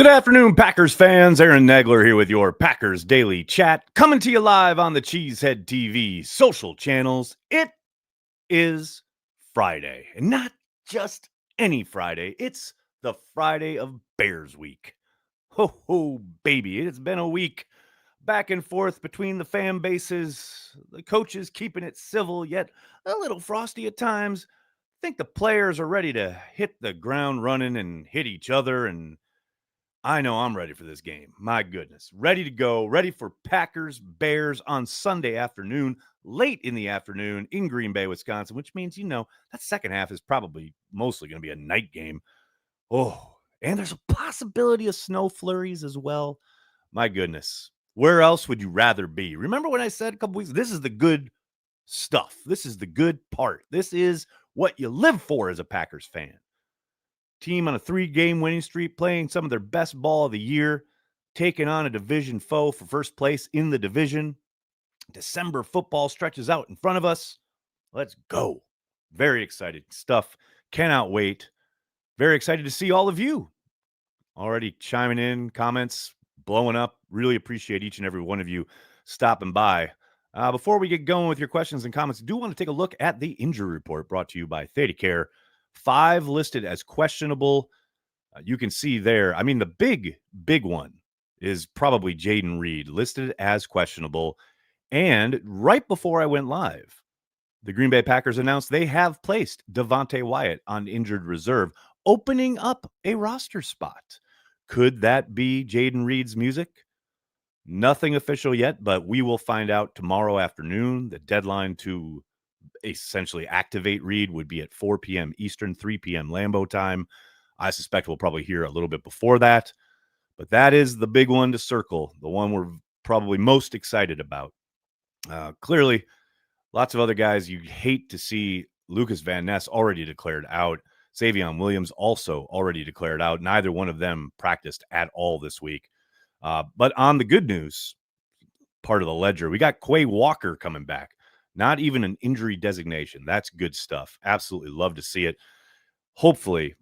Good afternoon, Packers fans. Aaron Nagler here with your Packers Daily Chat, coming to you live on the Cheesehead TV social channels. It is Friday, and not just any Friday. It's the Friday of Bears Week. Ho, ho, baby. It's been a week back and forth between the fan bases, the coaches keeping it civil, yet a little frosty at times. I think the players are ready to hit the ground running and hit each other, and I know I'm ready for this game. My goodness. Ready to go. Ready for Packers Bears on Sunday afternoon, late in the afternoon in Green Bay, Wisconsin, which means, that second half is probably mostly going to be a night game. Oh, and there's a possibility of snow flurries as well. My goodness. Where else would you rather be? Remember when I said a couple weeks, this is the good stuff. This is the good part. This is what you live for as a Packers fan. Team on a 3-game winning streak, playing some of their best ball of the year, taking on a division foe for first place in the division. December football stretches out in front of us. Let's go. Very excited stuff. Cannot wait. Very excited to see all of you already chiming in, comments blowing up. Really appreciate each and every one of you stopping by. Before we get going with your questions and comments, I do want to take a look at the injury report brought to you by ThedaCare. 5 listed as questionable. You can see there. I mean, the big one is probably Jaden Reed, listed as questionable. And right before I went live, the Green Bay Packers announced they have placed Devontae Wyatt on injured reserve, opening up a roster spot. Could that be Jaden Reed's music? Nothing official yet, but we will find out tomorrow afternoon. The deadline to essentially activate Reed would be at 4 p.m. Eastern, 3 p.m. Lambeau time. I suspect we'll probably hear a little bit before that, but that is the big one to circle, the one we're probably most excited about. Clearly, lots of other guys you hate to see. Lucas Van Ness already declared out. Savion Williams also already declared out. Neither one of them practiced at all this week. But on the good news part of the ledger, we got Quay Walker coming back. Not even an injury designation. That's good stuff. Absolutely love to see it. Hopefully,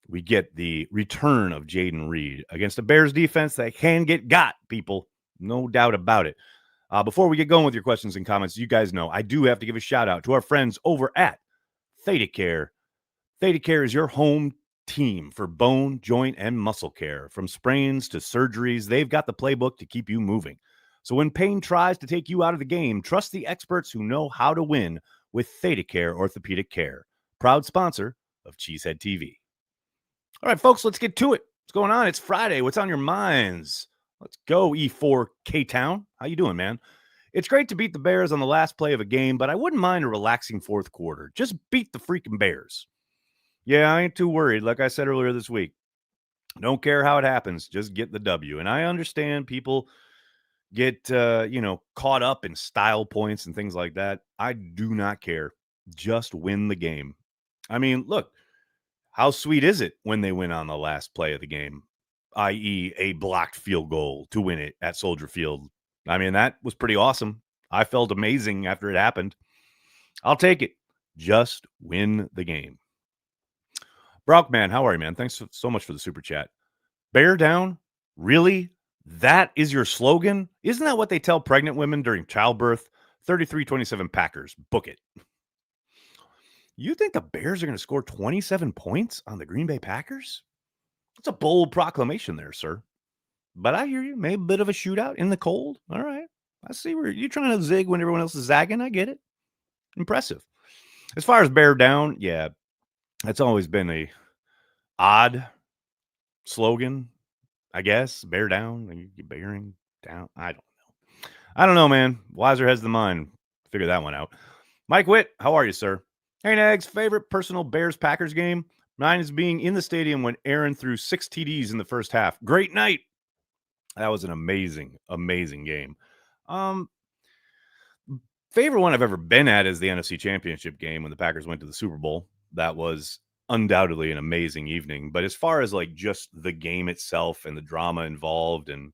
we get the return of Jaden Reed against a Bears defense that can get got, people. No doubt about it. Before we get going with your questions and comments, you guys know I do have to give a shout out to our friends over at ThedaCare. ThedaCare is your home team for bone, joint, and muscle care. From sprains to surgeries, they've got the playbook to keep you moving. So when pain tries to take you out of the game, trust the experts who know how to win with ThedaCare Orthopedic Care, proud sponsor of Cheesehead TV. All right, folks, let's get to it. What's going on? It's Friday. What's on your minds? Let's go, E4 K-Town. How you doing, man? It's great to beat the Bears on the last play of a game, but I wouldn't mind a relaxing fourth quarter. Just beat the freaking Bears. Yeah, I ain't too worried. Like I said earlier this week, don't care how it happens. Just get the W. And I understand people get caught up in style points and things like that. I do not care. Just win the game. I mean, look, how sweet is it when they win on the last play of the game, i.e. a blocked field goal to win it at Soldier Field? I mean, that was pretty awesome. I felt amazing after it happened. I'll take it. Just win the game. Brockman, how are you, man? Thanks so much for the super chat. Bear down? Really? That is your slogan? Isn't that what they tell pregnant women during childbirth? 33-27 Packers. Book it. You think the Bears are going to score 27 points on the Green Bay Packers? That's a bold proclamation there, sir. But I hear you. Maybe a bit of a shootout in the cold. All right. I see where you're trying to zig when everyone else is zagging. I get it. Impressive. As far as bear down, yeah, that's always been a odd slogan, I guess. Bear down. You're bearing down. I don't know, man. Wiser heads than mine. Figure that one out. Mike Witt, how are you, sir? Hey, Nags, favorite personal Bears-Packers game? Mine is being in the stadium when Aaron threw 6 TDs in the first half. Great night. That was an amazing, amazing game. Favorite one I've ever been at is the NFC Championship game when the Packers went to the Super Bowl. That was undoubtedly an amazing evening. But as far as like just the game itself and the drama involved and,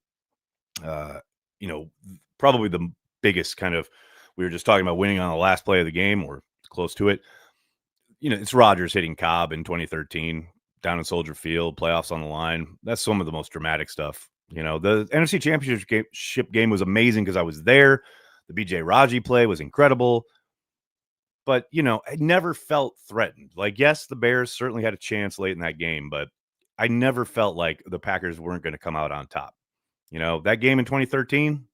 probably the biggest kind of, we were just talking about winning on the last play of the game or close to it. It's Rodgers hitting Cobb in 2013. down in Soldier Field, playoffs on the line. That's some of the most dramatic stuff. You know, the NFC Championship game was amazing because I was there. The BJ Raji play was incredible. But, you know, I never felt threatened. Like, yes, the Bears certainly had a chance late in that game, but I never felt like the Packers weren't going to come out on top. You know, that game in 2013,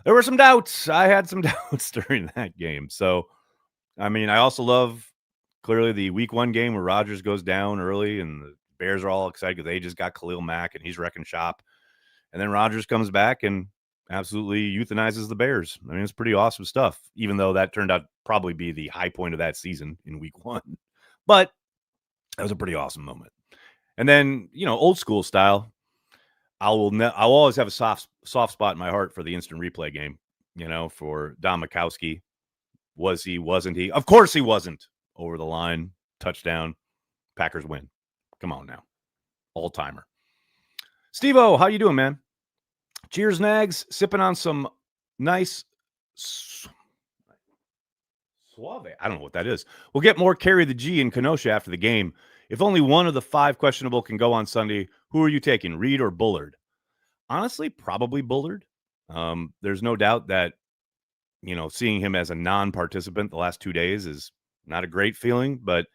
there were some doubts. I had some doubts during that game. So, I mean, I also love clearly the week 1 game where Rodgers goes down early and the Bears are all excited because they just got Khalil Mack and he's wrecking shop. And then Rodgers comes back and absolutely euthanizes the Bears. I mean, it's pretty awesome stuff, even though that turned out to probably be the high point of that season in week 1. But that was a pretty awesome moment. And then, you know, old school style, I'll always have a soft spot in my heart for the instant replay game, you know, for Don Mikowski. Was he, wasn't he? Of course he wasn't. Over the line, touchdown, Packers win. Come on now. All-timer. Steve-O, how you doing, man? Cheers, Nags. Sipping on some nice Suave. I don't know what that is. We'll get more Carry the G in Kenosha after the game. If only one of the 5 questionable can go on Sunday, who are you taking, Reed or Bullard? Honestly, probably Bullard. There's no doubt that, you know, seeing him as a non-participant the last 2 days is not a great feeling, but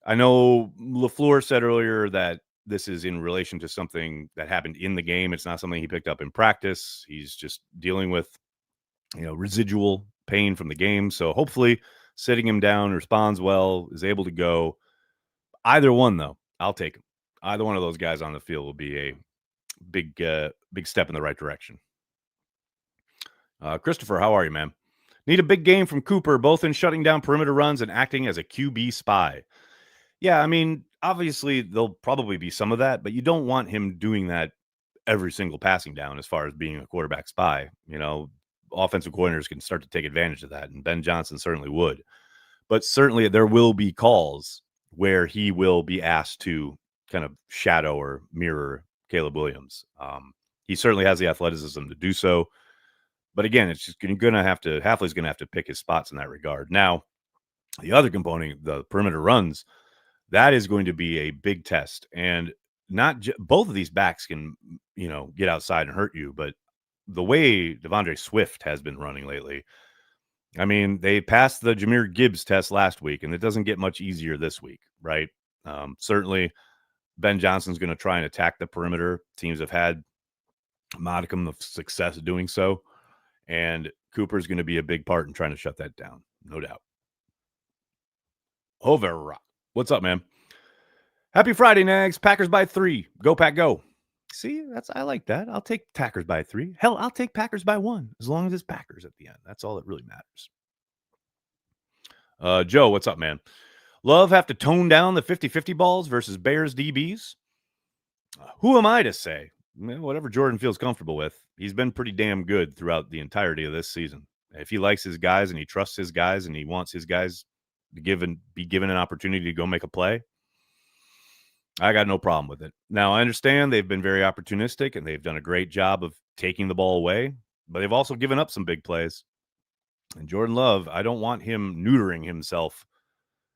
I know LaFleur said earlier that this is in relation to something that happened in the game. It's not something he picked up in practice. He's just dealing with, you know, residual pain from the game. So hopefully sitting him down responds well, is able to go. Either one, though, I'll take him. Either one of those guys on the field will be a big step in the right direction. Christopher, how are you, man? Need a big game from Cooper, both in shutting down perimeter runs and acting as a QB spy. Yeah, I mean, obviously there'll probably be some of that, but you don't want him doing that every single passing down as far as being a quarterback spy. You know, offensive coordinators can start to take advantage of that, and Ben Johnson certainly would. But certainly there will be calls where he will be asked to kind of shadow or mirror Caleb Williams. He certainly has the athleticism to do so. But again, it's just going to have to, Hafley's going to have to pick his spots in that regard. Now, the other component, the perimeter runs, that is going to be a big test. And both of these backs can, you know, get outside and hurt you. But the way Devondre Swift has been running lately, I mean, they passed the Jahmyr Gibbs test last week, and it doesn't get much easier this week, right? Certainly, Ben Johnson's going to try and attack the perimeter. Teams have had a modicum of success doing so. And Cooper's going to be a big part in trying to shut that down, no doubt. Hover, what's up, man? Happy Friday, Nags. Packers by 3. Go, Pack, go. See, I like that. I'll take Packers by 3. Hell, I'll take Packers by 1, as long as it's Packers at the end. That's all that really matters. Joe, what's up, man? Love have to tone down the 50-50 balls versus Bears DBs? Who am I to say? Whatever Jordan feels comfortable with. He's been pretty damn good throughout the entirety of this season. If he likes his guys and he trusts his guys and he wants his guys to be given an opportunity to go make a play, I got no problem with it. Now, I understand they've been very opportunistic and they've done a great job of taking the ball away, but they've also given up some big plays. And Jordan Love, I don't want him neutering himself.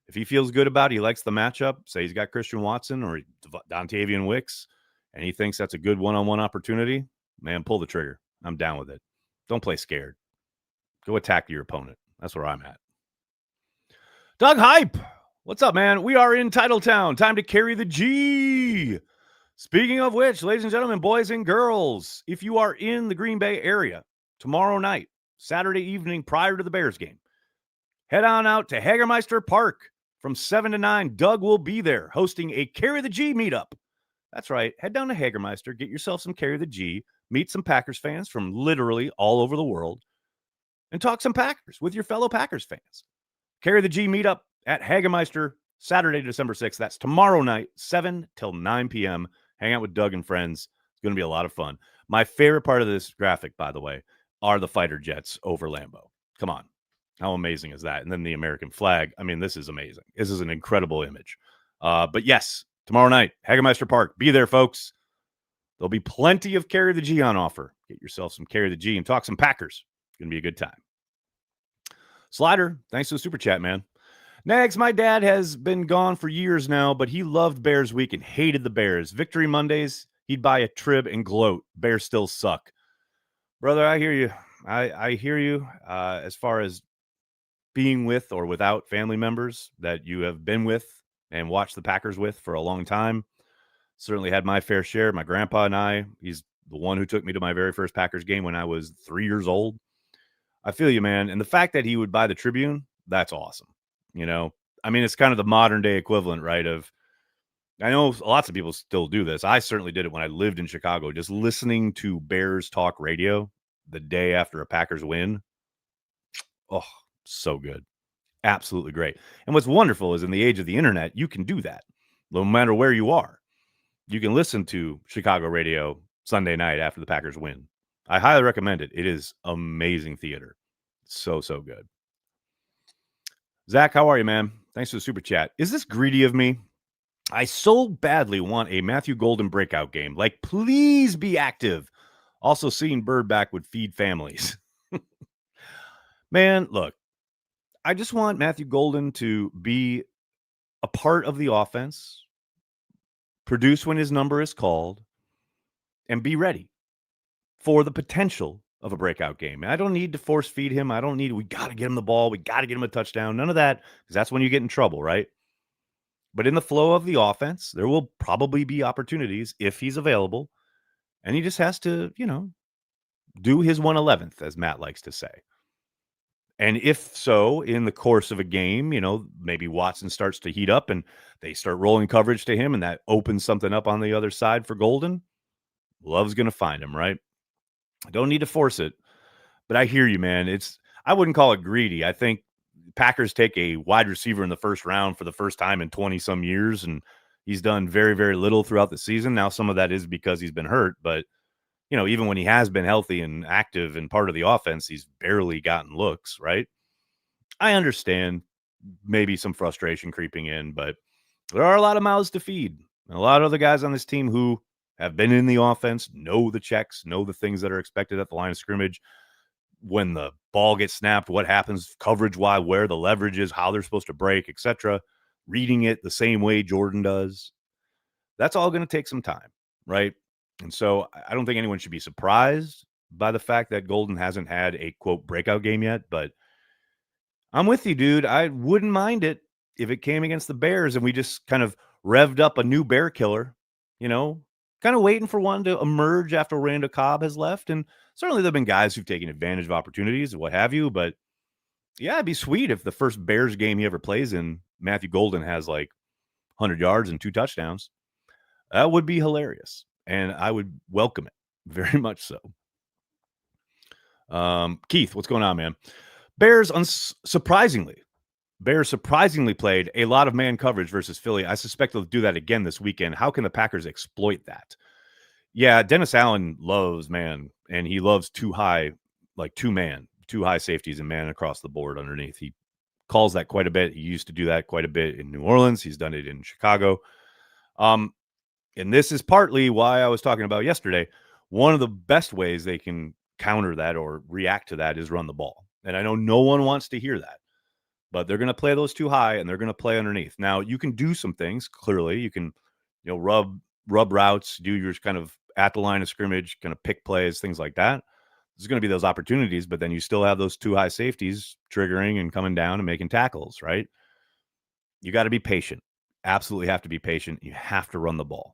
If he feels good about it, he likes the matchup, say he's got Christian Watson or Dontavian Wicks, and he thinks that's a good one-on-one opportunity, man, pull the trigger. I'm down with it. Don't play scared. Go attack your opponent. That's where I'm at. Doug Hype, what's up, man? We are in Titletown. Time to carry the G. Speaking of which, ladies and gentlemen, boys and girls, if you are in the Green Bay area tomorrow night, Saturday evening prior to the Bears game, head on out to Hagermeister Park from 7 to 9. Doug will be there hosting a Carry the G meetup. That's right. Head down to Hagermeister, get yourself some Carry the G, meet some Packers fans from literally all over the world, and talk some Packers with your fellow Packers fans. Carry the G meetup at Hagermeister, Saturday, December 6th. That's tomorrow night, 7 till 9 p.m. Hang out with Doug and friends. It's going to be a lot of fun. My favorite part of this graphic, by the way, are the fighter jets over Lambeau. Come on. How amazing is that? And then the American flag. I mean, this is amazing. This is an incredible image. But yes, tomorrow night, Hagermeister Park. Be there, folks. There'll be plenty of Carry the G on offer. Get yourself some Carry the G and talk some Packers. It's going to be a good time. Slider, thanks for the super chat, man. Next, my dad has been gone for years now, but he loved Bears Week and hated the Bears. Victory Mondays, he'd buy a trib and gloat. Bears still suck. Brother, I hear you. I hear you as far as being with or without family members that you have been with and watched the Packers with for a long time. Certainly had my fair share. My grandpa and I, he's the one who took me to my very first Packers game when I was 3 years old. I feel you, man. And the fact that he would buy the Tribune, that's awesome. You know, I mean, it's kind of the modern day equivalent, right? Of, I know lots of people still do this. I certainly did it when I lived in Chicago, just listening to Bears talk radio the day after a Packers win. Oh, so good. Absolutely great. And what's wonderful is in the age of the internet, you can do that no matter where you are. You can listen to Chicago radio Sunday night after the Packers win. I highly recommend it. It is amazing theater. So, so good. Zach, how are you, man? Thanks for the super chat. Is this greedy of me? I so badly want a Matthew Golden breakout game. Like, please be active. Also, seeing Bird back would feed families. Man, look, I just want Matthew Golden to be a part of the offense, produce when his number is called, and be ready for the potential of a breakout game. I don't need to force feed him. We got to get him the ball. We got to get him a touchdown. None of that, because that's when you get in trouble, right? But in the flow of the offense, there will probably be opportunities if he's available. And he just has to, do his 111th, as Matt likes to say. And if so, in the course of a game, maybe Watson starts to heat up and they start rolling coverage to him and that opens something up on the other side for Golden, Love's going to find him, right? I don't need to force it, but I hear you, man. I wouldn't call it greedy. I think Packers take a wide receiver in the first round for the first time in 20 some years, and he's done very, very little throughout the season. Now, some of that is because he's been hurt, but even when he has been healthy and active and part of the offense, he's barely gotten looks, right? I understand maybe some frustration creeping in, but there are a lot of mouths to feed. And a lot of other guys on this team who have been in the offense, know the checks, know the things that are expected at the line of scrimmage. When the ball gets snapped, what happens coverage-wise, where the leverage is, how they're supposed to break, etc. Reading it the same way Jordan does. That's all going to take some time, right? And so I don't think anyone should be surprised by the fact that Golden hasn't had a, quote, breakout game yet. But I'm with you, dude. I wouldn't mind it if it came against the Bears and we just kind of revved up a new Bear killer, kind of waiting for one to emerge after Randall Cobb has left. And certainly there have been guys who've taken advantage of opportunities and what have you. But yeah, it'd be sweet if the first Bears game he ever plays in, Matthew Golden has like 100 yards and 2 touchdowns. That would be hilarious. And I would welcome it very much so. Keith, what's going on, man? Bears surprisingly played a lot of man coverage versus Philly. I suspect they'll do that again this weekend. How can the Packers exploit that? Yeah, Dennis Allen loves man, and he loves too high safeties and man across the board underneath. He calls that quite a bit. He used to do that quite a bit in New Orleans. He's done it in Chicago. And this is partly why I was talking about yesterday. One of the best ways they can counter that or react to that is run the ball. And I know no one wants to hear that, but they're going to play those too high and they're going to play underneath. Now, you can do some things. Clearly, you can, rub routes, do your kind of at the line of scrimmage, kind of pick plays, things like that. There's going to be those opportunities, but then you still have those 2 high safeties triggering and coming down and making tackles, right? You got to be patient. Absolutely have to be patient. You have to run the ball.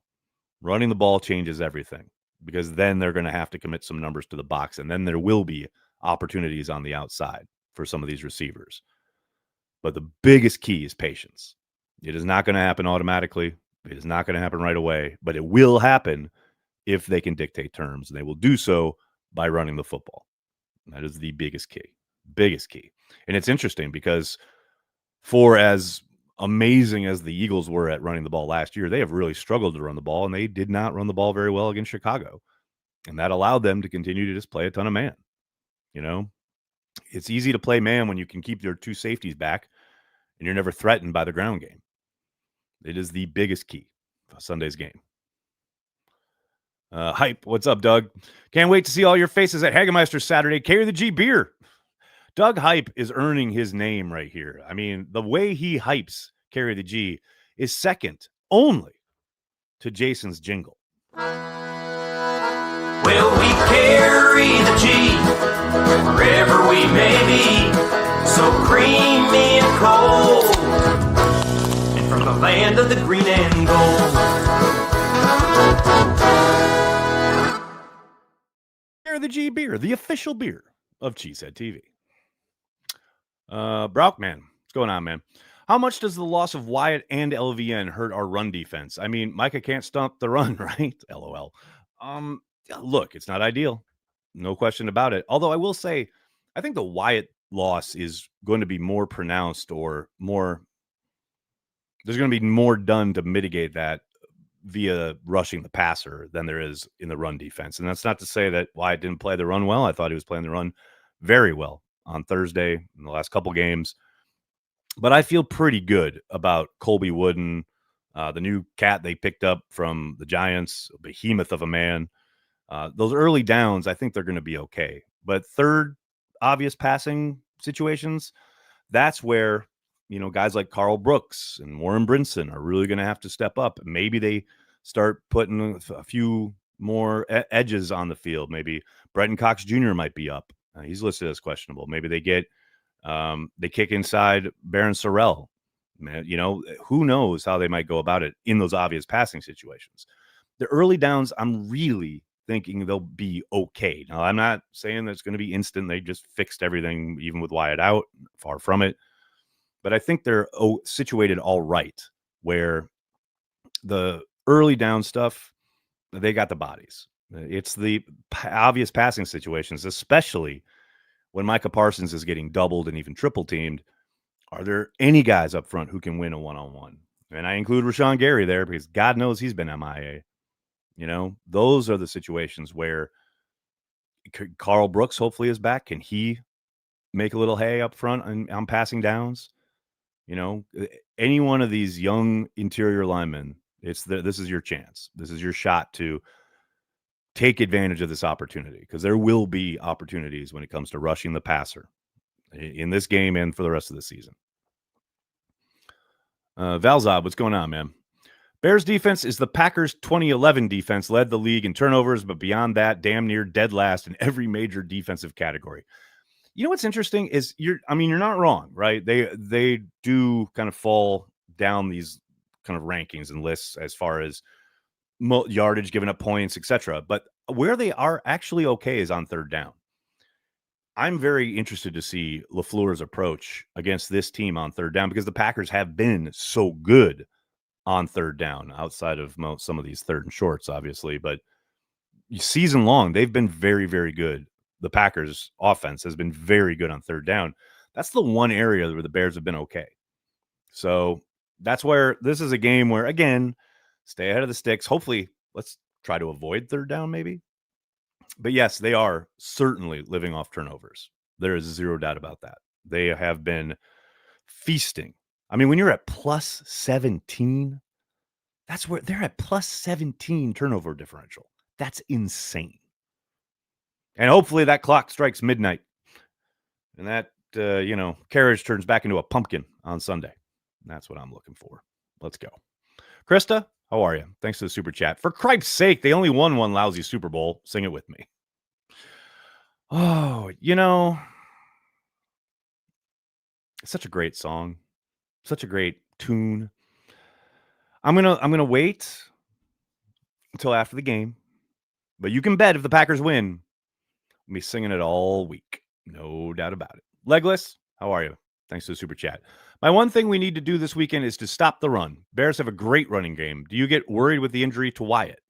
Running the ball changes everything because then they're going to have to commit some numbers to the box, and then there will be opportunities on the outside for some of these receivers. But the biggest key is patience. It is not going to happen automatically. It is not going to happen right away, but it will happen if they can dictate terms, and they will do so by running the football. That is the biggest key. And it's interesting because for as amazing as the Eagles were at running the ball last year, they have really struggled to run the ball, and they did not run the ball very well against Chicago. And that allowed them to continue to just play a ton of man. It's easy to play man when you can keep your 2 safeties back and you're never threatened by the ground game. It is the biggest key for Sunday's game. Hype, what's up, Doug? Can't wait to see all your faces at Hagemeister Saturday. Carry the G beer. Doug Hype is earning his name right here. I mean, the way he hypes Carry the G is second only to Jason's jingle. Well, we carry the G wherever we may be, so creamy and cold, and from the land of the green and gold. Carry the G beer, the official beer of Cheesehead TV. Brockman, what's going on, man? How much does the loss of Wyatt and LVN hurt our run defense? I mean, Micah can't stop the run, right? LOL. Look, it's not ideal. No question about it. Although I will say, I think the Wyatt loss is going to be more pronounced or more. There's going to be more done to mitigate that via rushing the passer than there is in the run defense. And that's not to say that Wyatt didn't play the run well. I thought he was playing the run very well on Thursday in the last couple games. But I feel pretty good about Colby Wooden, the new cat they picked up from the Giants, a behemoth of a man. Those early downs, I think they're going to be okay. But third, obvious passing situations, that's where, guys like Carl Brooks and Warren Brinson are really going to have to step up. Maybe they start putting a few more edges on the field. Maybe Bretton Cox Jr. might be up. He's listed as questionable. Maybe they get they kick inside Baron Sorrell. Man, who knows how they might go about it in those obvious passing situations. The early downs, I'm really thinking they'll be okay. Now, I'm not saying that it's going to be instant. They just fixed everything, even with Wyatt out. Far from it. But I think they're situated all right, where the early down stuff, they got the bodies. It's the obvious passing situations, especially when Micah Parsons is getting doubled and even triple teamed. Are there any guys up front who can win a one-on-one? And I include Rashawn Gary there because God knows he's been MIA. Those are the situations where Carl Brooks hopefully is back. Can he make a little hay up front on passing downs? Any one of these young interior linemen, this is your chance. This is your shot to take advantage of this opportunity, because there will be opportunities when it comes to rushing the passer in this game and for the rest of the season. Valzob, what's going on, man? Bears defense is the Packers' 2011 defense, led the league in turnovers, but beyond that, damn near dead last in every major defensive category. You know what's interesting is you're not wrong, right? They do kind of fall down these kind of rankings and lists as far as yardage, giving up points, etc. But where they are actually okay is on third down. I'm very interested to see LaFleur's approach against this team on third down, because the Packers have been so good on third down, outside of some of these third and shorts, obviously. But season long, they've been very, very good. The Packers offense has been very good on third down. That's the one area where the Bears have been okay. So that's where this is a game where, again, stay ahead of the sticks. Hopefully, let's try to avoid third down maybe. But yes, they are certainly living off turnovers. There is zero doubt about that. They have been feasting. I mean, when you're at plus 17, that's where they're at plus 17 turnover differential. That's insane. And hopefully that clock strikes midnight and that, carriage turns back into a pumpkin on Sunday. That's what I'm looking for. Let's go. Krista, how are you? Thanks for the super chat. For Christ's sake, they only won one lousy Super Bowl. Sing it with me. Oh, it's such a great song. Such a great tune. I'm gonna wait until after the game. But you can bet if the Packers win, I'll be singing it all week. No doubt about it. Legless, how are you? Thanks to the super chat. My one thing we need to do this weekend is to stop the run. Bears have a great running game. Do you get worried with the injury to Wyatt?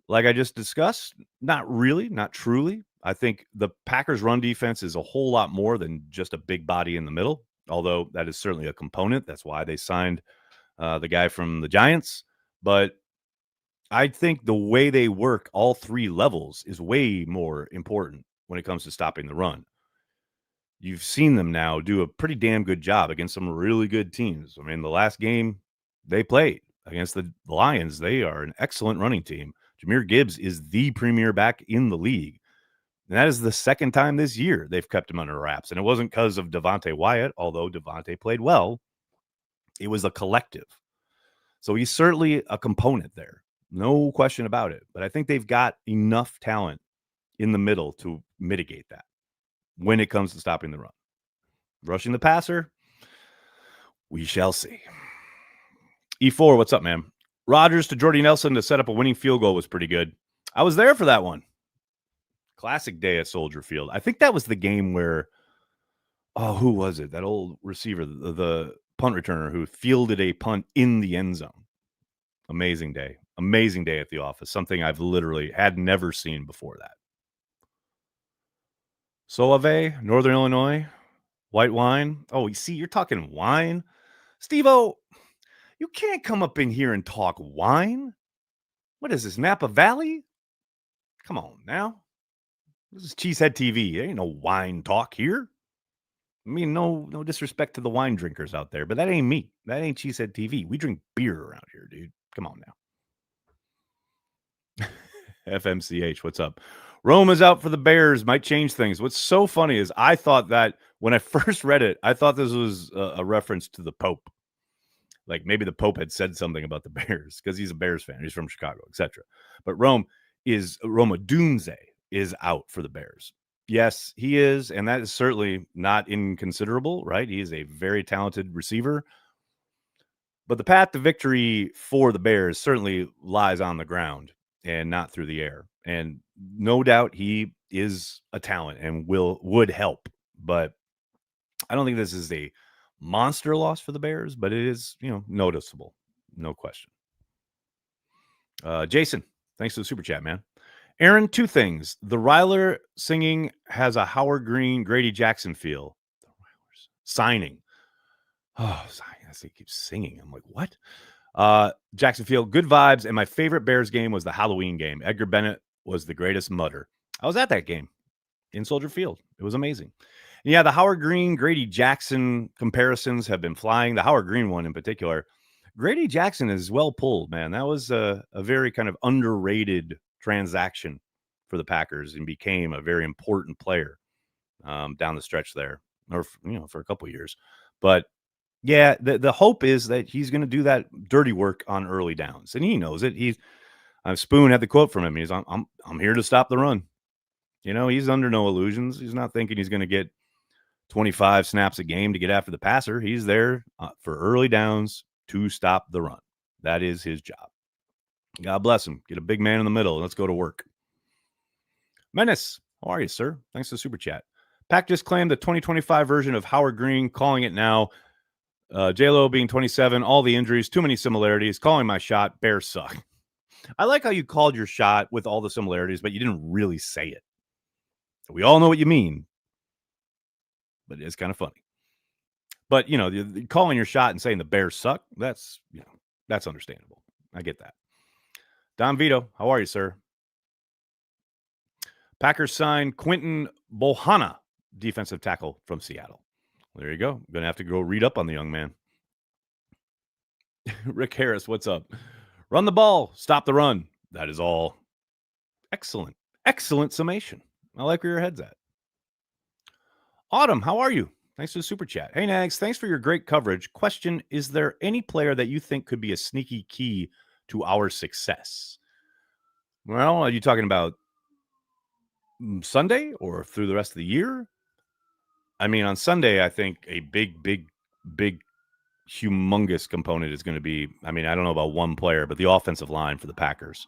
Like I just discussed, not really, not truly. I think the Packers' run defense is a whole lot more than just a big body in the middle, although that is certainly a component. That's why they signed the guy from the Giants. But I think the way they work all three levels is way more important when it comes to stopping the run. You've seen them now do a pretty damn good job against some really good teams. I mean, the last game they played against the Lions, they are an excellent running team. Jahmyr Gibbs is the premier back in the league. And that is the second time this year they've kept him under wraps. And it wasn't because of Devontae Wyatt, although Devontae played well. It was a collective. So he's certainly a component there. No question about it. But I think they've got enough talent in the middle to mitigate that when it comes to stopping the run. Rushing the passer, we shall see. E4, what's up, man? Rodgers to Jordy Nelson to set up a winning field goal was pretty good. I was there for that one. Classic day at Soldier Field. I think that was the game where, who was it? That old receiver, the punt returner who fielded a punt in the end zone. Amazing day. Amazing day at the office. Something I've literally had never seen before that. Solave, Northern Illinois, white wine. Oh, you see, you're talking wine. Steve-O, you can't come up in here and talk wine. What is this, Napa Valley? Come on now. This is Cheesehead TV. There ain't no wine talk here. I mean, no disrespect to the wine drinkers out there, but that ain't me. That ain't Cheesehead TV. We drink beer around here, dude. Come on now. FMCH, what's up? Rome is out for the Bears. Might change things. What's so funny is I thought that when I first read it, I thought this was a reference to the Pope. Like maybe the Pope had said something about the Bears because he's a Bears fan. He's from Chicago, etc. But Roma Dunze is out for the Bears. Yes, he is. And that is certainly not inconsiderable, right? He is a very talented receiver. But the path to victory for the Bears certainly lies on the ground and not through the air. And no doubt he is a talent and would help. But I don't think this is a monster loss for the Bears, but it is, noticeable. No question. Jason, thanks for the super chat, man. Aaron, two things. The Ryler singing has a Howard Green, Grady Jackson feel. The Ryler's signing. Oh, I see he keeps singing. I'm like, what? Jacksonville, good vibes. And my favorite Bears game was the Halloween game. Edgar Bennett was the greatest mutter. I was at that game in Soldier Field. It was amazing. And yeah, the Howard Green, Grady Jackson comparisons have been flying. The Howard Green one in particular. Grady Jackson is well pulled, man. That was a very kind of underrated transaction for the Packers and became a very important player down the stretch there, or for a couple of years. But yeah, the hope is that he's going to do that dirty work on early downs, and he knows it. Spoon had the quote from him. He's I'm here to stop the run. He's under no illusions. He's not thinking he's going to get 25 snaps a game to get after the passer. He's there for early downs to stop the run. That is his job. God bless him. Get a big man in the middle and let's go to work. Menace, how are you, sir? Thanks for the super chat. Pack just claimed the 2025 version of Howard Green, calling it now. J-Lo being 27, all the injuries, too many similarities. Calling my shot, Bears suck. I like how you called your shot with all the similarities, but you didn't really say it. We all know what you mean, but it's kind of funny. But, calling your shot and saying the Bears suck, that's understandable. I get that. Don Vito, how are you, sir? Packers signed Quinton Bohanna, defensive tackle from Seattle. There you go. I'm going to have to go read up on the young man. Rick Harris, what's up? Run the ball. Stop the run. That is all. Excellent. Excellent summation. I like where your head's at. Autumn, how are you? Thanks for the super chat. Hey, Nags, thanks for your great coverage. Question, is there any player that you think could be a sneaky key to our success? Well, are you talking about Sunday or through the rest of the year? I mean, on Sunday, I think a big, humongous component is going to be, I don't know about one player, but the offensive line for the Packers.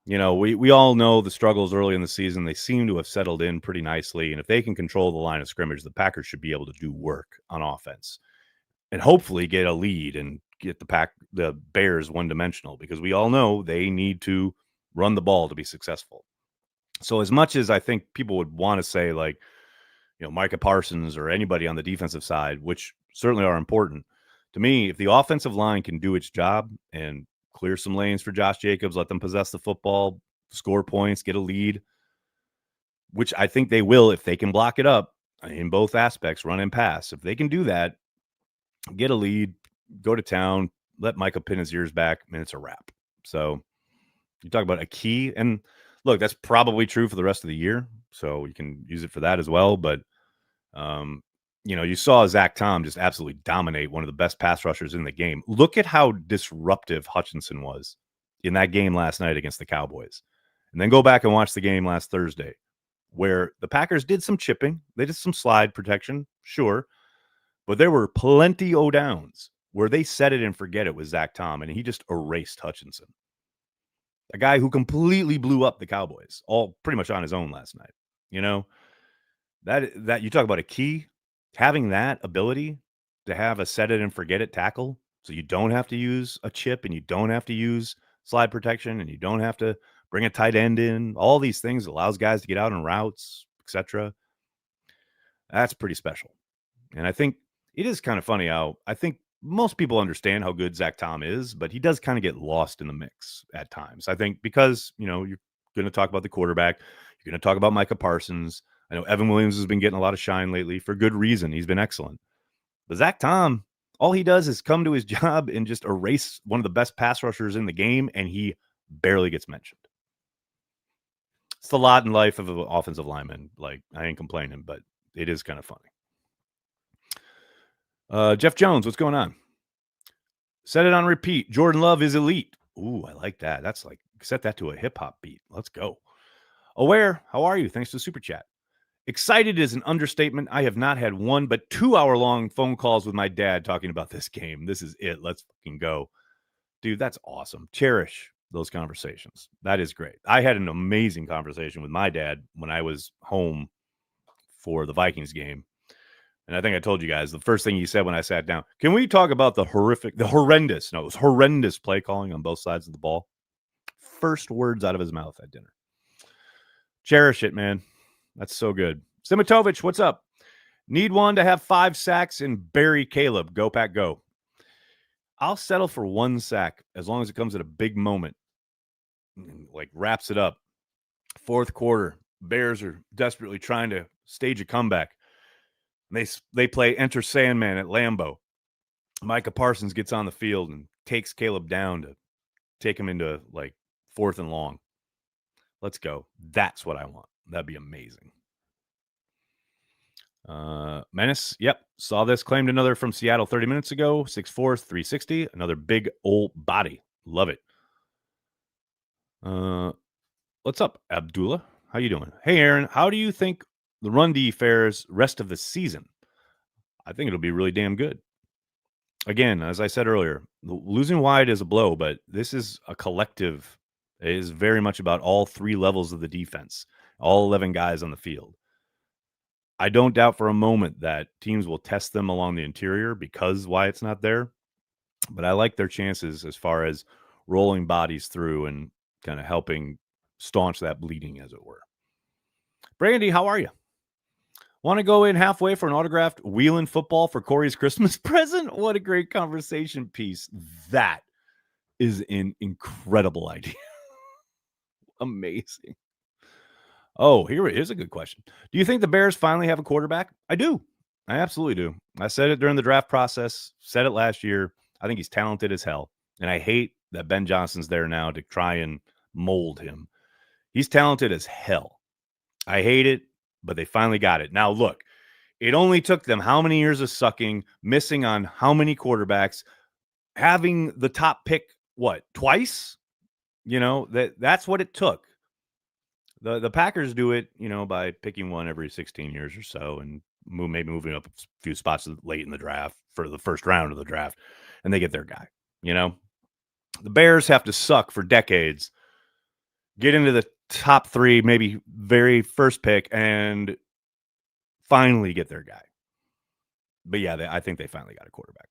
We all know the struggles early in the season. They seem to have settled in pretty nicely. And if they can control the line of scrimmage, the Packers should be able to do work on offense and hopefully get a lead and get the Bears one-dimensional, because we all know they need to run the ball to be successful. So as much as I think people would want to say, like, Micah Parsons or anybody on the defensive side, which certainly are important, to me, if the offensive line can do its job and clear some lanes for Josh Jacobs, let them possess the football, score points, get a lead, which I think they will if they can block it up in both aspects, run and pass. If they can do that, get a lead, go to town, let Micah pin his ears back, and it's a wrap. So you talk about a key, and look, that's probably true for the rest of the year. so you can use it for that as well. But you saw Zach Tom just absolutely dominate one of the best pass rushers in the game. Look at how disruptive Hutchinson was in that game last night against the Cowboys. And then go back and watch the game last Thursday, where the Packers did some chipping. They did some slide protection, sure. But there were plenty of downs where they set it and forget it with Zach Tom, and he just erased Hutchinson. A guy who completely blew up the Cowboys, all pretty much on his own last night. That you talk about a key, having that ability to have a set it and forget it tackle, so you don't have to use a chip and you don't have to use slide protection and you don't have to bring a tight end in. All these things allows guys to get out on routes, etc. That's pretty special. And I think it is kind of funny how I think most people understand how good Zach Tom is, but he does kind of get lost in the mix at times. I think because, you're going to talk about the quarterback. You're going to talk about Micah Parsons. I know Evan Williams has been getting a lot of shine lately for good reason. He's been excellent. But Zach Tom, all he does is come to his job and just erase one of the best pass rushers in the game, and he barely gets mentioned. It's the lot in life of an offensive lineman. Like, I ain't complaining, but it is kind of funny. Jeff Jones, what's going on? Set it on repeat. Jordan Love is elite. Ooh, I like that. That's like, set that to a hip-hop beat. Let's go. Aware, how are you? Thanks to the super chat. Excited is an understatement. I have not had 1 but 2 hour-long phone calls with my dad talking about this game. This is it. Let's fucking go. Dude, that's awesome. Cherish those conversations. That is great. I had an amazing conversation with my dad when I was home for the Vikings game. And I think I told you guys, the first thing he said when I sat down, can we talk about it was horrendous play calling on both sides of the ball? First words out of his mouth at dinner. Cherish it, man. That's so good. Simitovich, what's up? Need one to have 5 sacks and bury Caleb. Go, Pack, go. I'll settle for 1 sack as long as it comes at a big moment. Like, wraps it up. Fourth quarter. Bears are desperately trying to stage a comeback. They play Enter Sandman at Lambeau. Micah Parsons gets on the field and takes Caleb down to take him into, like, 4th and long. Let's go. That's what I want. That'd be amazing. Menace, yep. Saw this. Claimed another from Seattle 30 minutes ago. 6'4", 360. Another big old body. Love it. What's up, Abdullah? How you doing? Hey, Aaron. How do you think the run D fares rest of the season? I think it'll be really damn good. Again, as I said earlier, losing wide is a blow, but this is a collective. It is very much about all 3 levels of the defense, all 11 guys on the field. I don't doubt for a moment that teams will test them along the interior because Wyatt's not there. But I like their chances as far as rolling bodies through and kind of helping staunch that bleeding, as it were. Brandy, how are you? Want to go in halfway for an autographed Wheelin' football for Corey's Christmas present? What a great conversation piece. That is an incredible idea. Amazing. Oh, here's a good question. Do you think the Bears finally have a quarterback? I do. I absolutely do. I said it during the draft process, said it last year. I think he's talented as hell. And I hate that Ben Johnson's there now to try and mold him. He's talented as hell. I hate it, but they finally got it. Now, look, it only took them how many years of sucking, missing on how many quarterbacks, having the top pick, twice? That's what it took. The Packers do it, by picking one every 16 years or so and maybe moving up a few spots late in the draft for the first round of the draft, and they get their guy. The Bears have to suck for decades, get into the top 3, maybe very first pick, and finally get their guy. But yeah, I think they finally got a quarterback.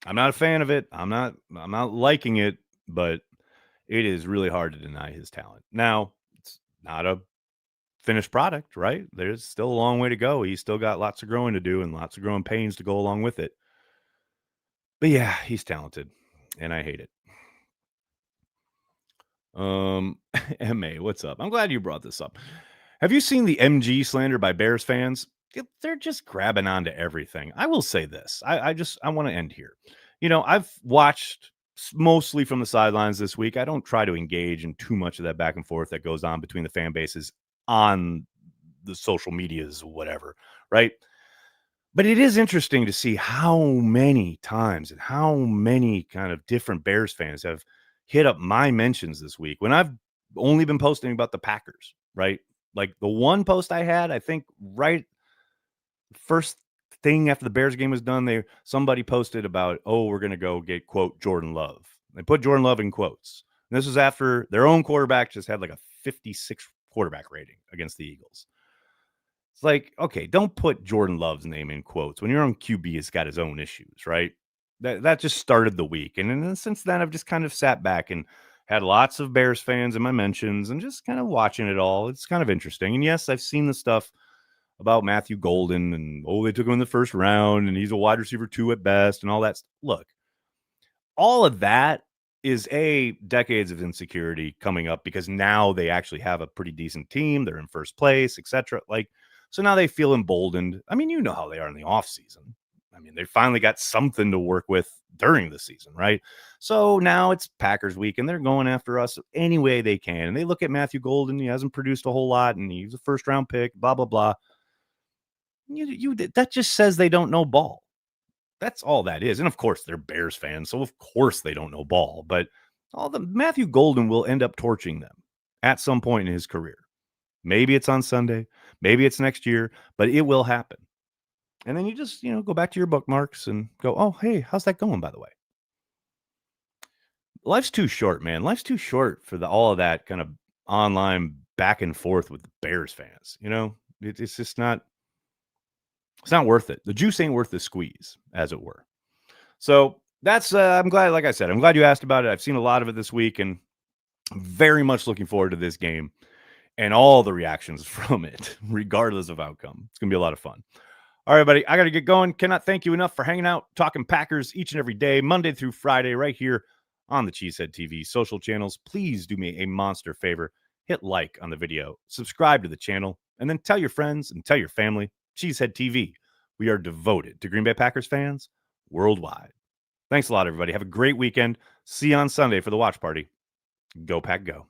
I'm not a fan of it. I'm not liking it, but it is really hard to deny his talent. Now, it's not a finished product, right? There's still a long way to go. He's still got lots of growing to do and lots of growing pains to go along with it. But yeah, he's talented, and I hate it. MA, what's up? I'm glad you brought this up. Have you seen the MG slander by Bears fans? They're just grabbing onto everything. I will say this. I want to end here. I've watched mostly from the sidelines this week. I don't try to engage in too much of that back and forth that goes on between the fan bases on the social medias, whatever, right? But it is interesting to see how many times and how many kind of different Bears fans have hit up my mentions this week when I've only been posting about the Packers, right? Like the one post I had, I think right first thing after the Bears game was done, somebody posted about, oh, we're gonna go get quote Jordan Love. They put Jordan Love in quotes. And this was after their own quarterback just had like a 56 quarterback rating against the Eagles. It's like, okay, don't put Jordan Love's name in quotes when your own QB has got his own issues, right? That just started the week. And then since then, I've just kind of sat back and had lots of Bears fans in my mentions and just kind of watching it all. It's kind of interesting. And yes, I've seen the stuff about Matthew Golden and, oh, they took him in the first round and he's a wide receiver 2 at best and all that. Look, all of that is decades of insecurity coming up because now they actually have a pretty decent team. They're in first place, etc. So now they feel emboldened. I mean, you know how they are in the offseason. I mean, they finally got something to work with during the season, right? So now it's Packers week and they're going after us any way they can. And they look at Matthew Golden. He hasn't produced a whole lot and he's a first round pick, blah, blah, blah. That just says they don't know ball. That's all that is. And of course, they're Bears fans. So of course they don't know ball. But Matthew Golden will end up torching them at some point in his career. Maybe it's on Sunday. Maybe it's next year, but it will happen. And then you just, go back to your bookmarks and go, oh, hey, how's that going, by the way? Life's too short, man. Life's too short for all of that kind of online back and forth with the Bears fans. It's just not, it's not worth it. The juice ain't worth the squeeze, as it were. So that's, I'm glad, like I said, I'm glad you asked about it. I've seen a lot of it this week and I'm very much looking forward to this game and all the reactions from it, regardless of outcome. It's going to be a lot of fun. All right, buddy, I got to get going. Cannot thank you enough for hanging out, talking Packers each and every day, Monday through Friday, right here on the Cheesehead TV social channels. Please do me a monster favor. Hit like on the video, subscribe to the channel, and then tell your friends and tell your family. Cheesehead TV. We are devoted to Green Bay Packers fans worldwide. Thanks a lot, everybody. Have a great weekend. See you on Sunday for the watch party. Go Pack Go.